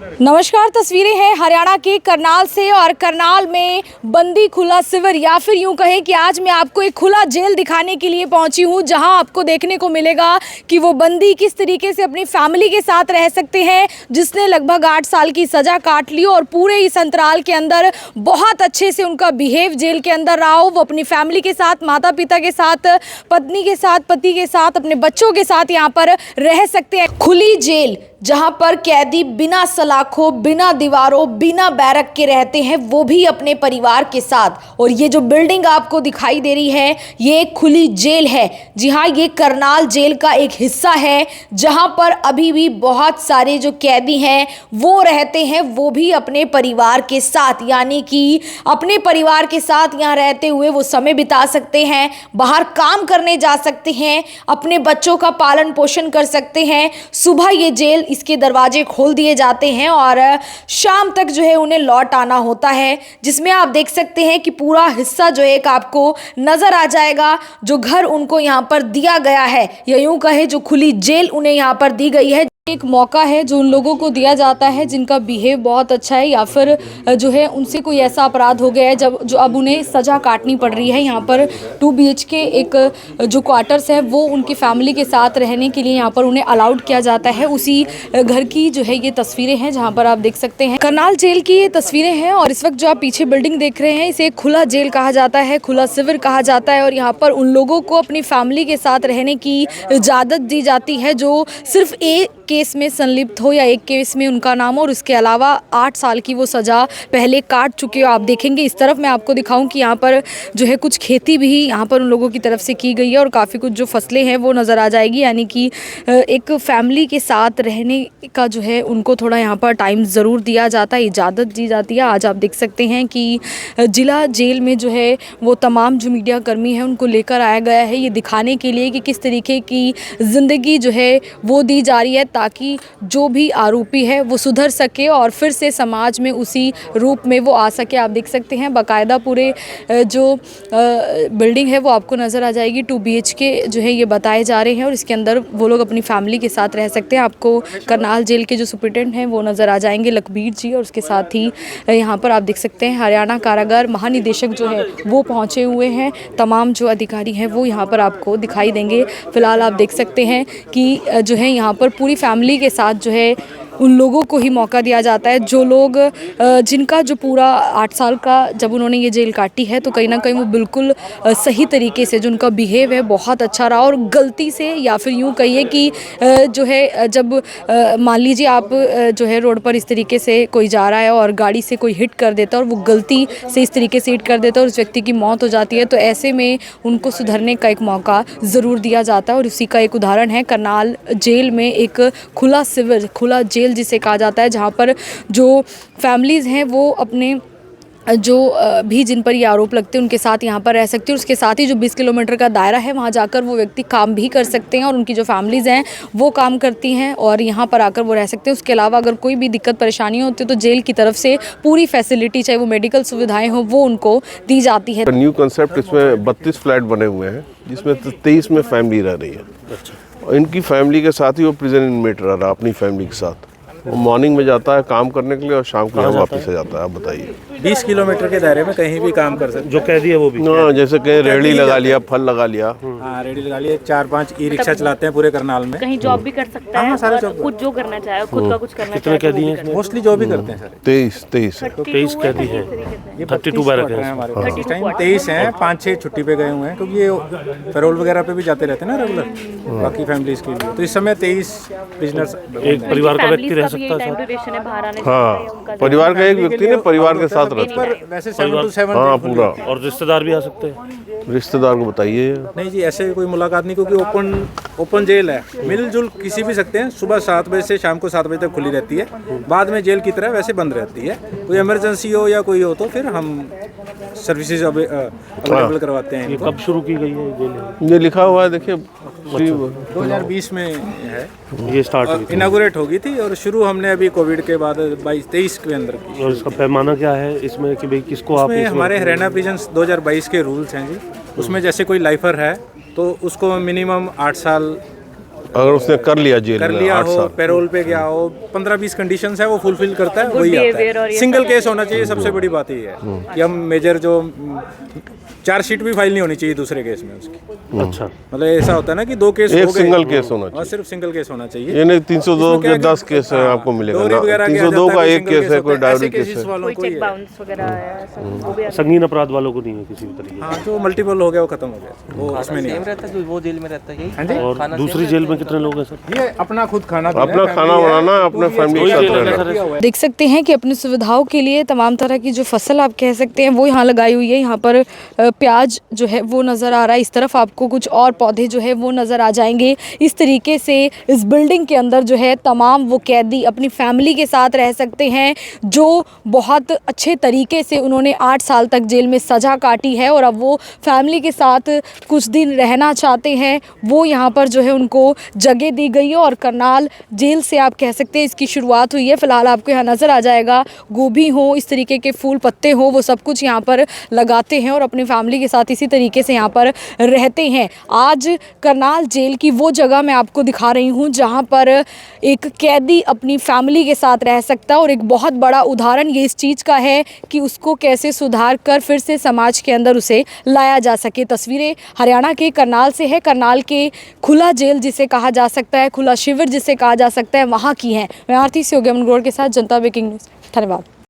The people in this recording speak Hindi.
नमस्कार, तस्वीरें हैं हरियाणा के करनाल से और करनाल में बंदी खुला शिविर या फिर यूं कहें कि आज मैं आपको एक खुला जेल दिखाने के लिए पहुंची हूं, जहां आपको देखने को मिलेगा कि वो बंदी किस तरीके से अपनी फैमिली के साथ रह सकते हैं, जिसने लगभग 8 साल की सज़ा काट ली और पूरे इस अंतराल के अंदर बहुत अच्छे से उनका बिहेव जेल के अंदर रहा हो। वो अपनी फैमिली के साथ, माता पिता के साथ, पत्नी के साथ, पति के साथ, अपने बच्चों के साथ यहाँ पर रह सकते हैं। खुली जेल जहां पर कैदी बिना सलाखों, बिना दीवारों, बिना बैरक के रहते हैं, वो भी अपने परिवार के साथ। और ये जो बिल्डिंग आपको दिखाई दे रही है, ये एक खुली जेल है। जी हाँ, ये करनाल जेल का एक हिस्सा है, जहां पर अभी भी बहुत सारे जो कैदी हैं वो रहते हैं, वो भी अपने परिवार के साथ, यानी कि अपने परिवार के साथ यहाँ रहते हुए वो समय बिता सकते हैं, बाहर काम करने जा सकते हैं, अपने बच्चों का पालन पोषण कर सकते हैं। सुबह ये जेल इसके दरवाजे खोल दिए जाते हैं और शाम तक जो है उन्हें लौट आना होता है, जिसमें आप देख सकते हैं कि पूरा हिस्सा जो एक आपको नजर आ जाएगा, जो घर उनको यहाँ पर दिया गया है, या यूं कहे जो खुली जेल उन्हें यहाँ पर दी गई है। एक मौका है जो उन लोगों को दिया जाता है जिनका बिहेव बहुत अच्छा है, या फिर जो है उनसे कोई ऐसा अपराध हो गया है जो अब उन्हें सज़ा काटनी पड़ रही है। यहाँ पर 2 BHK एक जो क्वार्टर्स है वो उनकी फैमिली के साथ रहने के लिए यहाँ पर उन्हें अलाउड किया जाता है। उसी घर की जो है ये तस्वीरें हैं, जहाँ पर आप देख सकते हैं करनाल जेल की ये तस्वीरें हैं। और इस वक्त जो आप पीछे बिल्डिंग देख रहे हैं, इसे एक खुला जेल कहा जाता है, खुला शिविर कहा जाता है। और यहाँ पर उन लोगों को अपनी फैमिली के साथ रहने की इजाज़त दी जाती है जो सिर्फ एक केस में संलिप्त हो या एक केस में उनका नाम हो, और उसके अलावा 8 साल की वो सज़ा पहले काट चुके हो। आप देखेंगे इस तरफ मैं आपको दिखाऊं कि यहाँ पर जो है कुछ खेती भी यहाँ पर उन लोगों की तरफ से की गई है और काफ़ी कुछ जो फसलें हैं वो नज़र आ जाएगी, यानी कि एक फैमिली के साथ रहने का जो है उनको थोड़ा यहाँ पर टाइम ज़रूर दिया जाता है, इजाज़त दी जाती है। आज आप देख सकते हैं कि जिला जेल में जो है वो तमाम जो मीडिया कर्मी हैं उनको लेकर आया गया है, ये दिखाने के लिए कि किस तरीके की ज़िंदगी जो है वो दी जा रही है, ताकि जो भी आरोपी है वो सुधर सके और फिर से समाज में उसी रूप में वो आ सके। आप देख सकते हैं बाकायदा पूरे जो बिल्डिंग है वो आपको नज़र आ जाएगी। 2 BHK जो है ये बताए जा रहे हैं और इसके अंदर वो लोग अपनी फैमिली के साथ रह सकते हैं। आपको करनाल जेल के जो सुपरिटेंडेंट हैं वो नज़र आ जाएंगे, लखबीर जी, और उसके साथ ही यहाँ पर आप देख सकते हैं हरियाणा कारागार महानिदेशक जो है वो पहुँचे हुए हैं। तमाम जो अधिकारी हैं वो यहाँ पर आपको दिखाई देंगे। फिलहाल आप देख सकते हैं कि जो है यहाँ पर पूरी फैमिली के साथ जो है उन लोगों को ही मौका दिया जाता है, जो लोग जिनका जो पूरा 8 साल का जब उन्होंने ये जेल काटी है तो कहीं ना कहीं वो बिल्कुल सही तरीके से जो उनका बिहेव है बहुत अच्छा रहा। और गलती से या फिर यूँ कहिए कि जो है जब मान लीजिए आप जो है रोड पर इस तरीके से कोई जा रहा है और गाड़ी से कोई हिट कर देता है और वो गलती से इस तरीके से हिट कर देता है और उस व्यक्ति की मौत हो जाती है, तो ऐसे में उनको सुधरने का एक मौका ज़रूर दिया जाता है। और उसी का एक उदाहरण है करनाल जेल में एक खुला शिविर, खुला जेल जिसे कहा जाता है, जहाँ पर जो फैमिलीज़ हैं वो अपने जो भी जिन पर ये आरोप लगते हैं उनके साथ यहाँ पर रह सकती है। और उसके साथ ही जो 20 किलोमीटर का दायरा है वहाँ जाकर वो व्यक्ति काम भी कर सकते हैं और उनकी जो फैमिलीज़ हैं वो काम करती हैं और यहाँ पर आकर वो रह सकते हैं। उसके अलावा अगर कोई भी दिक्कत परेशानी होती है तो जेल की तरफ से पूरी फैसिलिटी, चाहे वो मेडिकल सुविधाएँ हों, वो उनको दी जाती है। न्यू कंसेप्ट, इसमें 32 फ्लैट बने हुए हैं जिसमें 23 में फैमिली रह रही है। और इनकी फैमिली के साथ ही वो प्रिजन इनमेट रह रहा अपनी फैमिली के साथ। वो मॉर्निंग में जाता है काम करने के लिए और शाम को यहाँ वापस आ जाता है। आप बताइए, 20 किलोमीटर के दायरे में कहीं भी काम कर सकते जो कैदी है वो भी। हाँ, जैसे कहीं रेहड़ी लगा लिया, फल लगा लिया। हाँ, रेडी लगा लिया। 4-5 ई-रिक्शा चलाते हैं पूरे करनाल में। कहीं जॉब भी कर सकता है और खुद जो करना चाहे, खुद का कुछ करना चाहे। कितने कैदी हैं? मोस्टली जॉब ही करते हैं सर। 23 तो 23 कैदी हैं, 32 बैरक हैं हमारे पास इस टाइम। 23 हैं, 5-6 छुट्टी पे गए हुए हैं क्योंकि ये पैरोल वगैरह पे भी जाते रहते हैं ना रेगुलर बाकी फैमिलीज के लिए। तो इस समय 23 बिजनेस एक परिवार का व्यक्ति रह सकता है। हाँ, परिवार का एक व्यक्ति ने परिवार के साथ रहता है। वैसे 7 to 7 हाँ, पूरा। और रिश्तेदार भी आ सकते हैं। रिश्तेदार को बताइए। नहीं जी, ऐसे कोई मुलाकात नहीं क्योंकि ओपन जेल है, मिलजुल किसी भी सकते हैं। सुबह 7 बजे से शाम को 7 बजे तक खुली रहती है, बाद में जेल की तरह वैसे बंद रहती है। कोई इमरजेंसी हो या कोई हो तो फिर हम सर्विसेज अवेलेबल करवाते हैं। ये कब शुरू की गई है जेल? ये लिखा हुआ है, देखिए 2020 में है ये स्टार्ट हुई थी, इनागुरेट हो गई थी और शुरू हमने अभी कोविड के बाद 22-23 के अंदर की। और इसका पैमाना क्या है इसमें कि भाई किसको आप इसमें हमारे हरियाणा प्रिजन 2022 के रूल्स हैं जी। उसमें जैसे कोई लाइफर है तो उसको मिनिमम 8 साल अगर उसने कर लिया जेल कर में लिया 8 हो, साल पैरोल पे गया हो, 15-20 कंडीशंस है वो फुलफिल करता है, Good वही आता behavior और है। ये सिंगल सारा। केस होना चाहिए, सबसे बड़ी बात ये है कि हम मेजर जो चार्जशीट भी फाइल नहीं होनी चाहिए दूसरे केस में उसकी। अच्छा, मतलब ऐसा होता है ना कि 2 केस एक हो गए सिंगल केस होना और चाहिए। सिर्फ सिंगल केस होना चाहिए। ये नहीं 302 इसमें क्या के है 10 कि- केस है हाँ, आपको मिलेगा डोरी ना, वगैरह किया 302 जाता का है, एक कोई केस single है, कोई होता है, डायरी ऐसे केस cases है। वालों कोई को ही चेक है। बाउंस वगैरह है ऐसा वो भी आता संगीन अपराध वालों को नहीं है किसी भी तरीके हाँ, जो मल्टीपल हो गया वो खत्म हो गया, वो उसमें नहीं सेम आता। रहता है जो वो जेल में रहता है यही हाँ जी? है। और दूसरी जेल में कितने लोग हैं सर? ये अपना खुद खाना अपना खाना बनाना है, अपने फैमिली के साथ रहना। देख सकते हैं कि अपनी सुविधाओं के लिए तमाम तरह की जो फसल आप कह सकते हैं वो यहाँ लगाई हुई है। यहाँ पर प्याज जो है वो नज़र आ रहा है, इस तरफ आपको कुछ और पौधे जो है वो नज़र आ जाएंगे। इस तरीके से इस बिल्डिंग के अंदर जो है तमाम वो कैदी अपनी फैमिली के साथ रह सकते हैं, जो बहुत अच्छे तरीके से उन्होंने 8 साल तक जेल में सज़ा काटी है और अब वो फैमिली के साथ कुछ दिन रहना चाहते हैं। वो यहाँ पर जो है उनको जगह दी गई है और करनाल जेल से आप कह सकते हैं इसकी शुरुआत हुई है। फ़िलहाल आपको यहाँ नज़र आ जाएगा गोभी हो, इस तरीके के फूल पत्ते हो, वो सब कुछ यहाँ पर लगाते हैं और अपनी फैमिली के साथ इसी तरीके से यहाँ पर रहते हैं। आज करनाल जेल की वो जगह मैं आपको दिखा रही हूँ जहाँ पर एक कैदी अपनी फैमिली के साथ रह सकता है और एक बहुत बड़ा उदाहरण ये इस चीज़ का है कि उसको कैसे सुधार कर फिर से समाज के अंदर उसे लाया जा सके। तस्वीरें हरियाणा के करनाल से है, करनाल के खुला जेल जिसे कहा जा सकता है, खुला शिविर जिसे कहा जा सकता है, वहाँ की हैं। मैं आरती से योगी के साथ जनता ब्रेकिंग न्यूज़। धन्यवाद।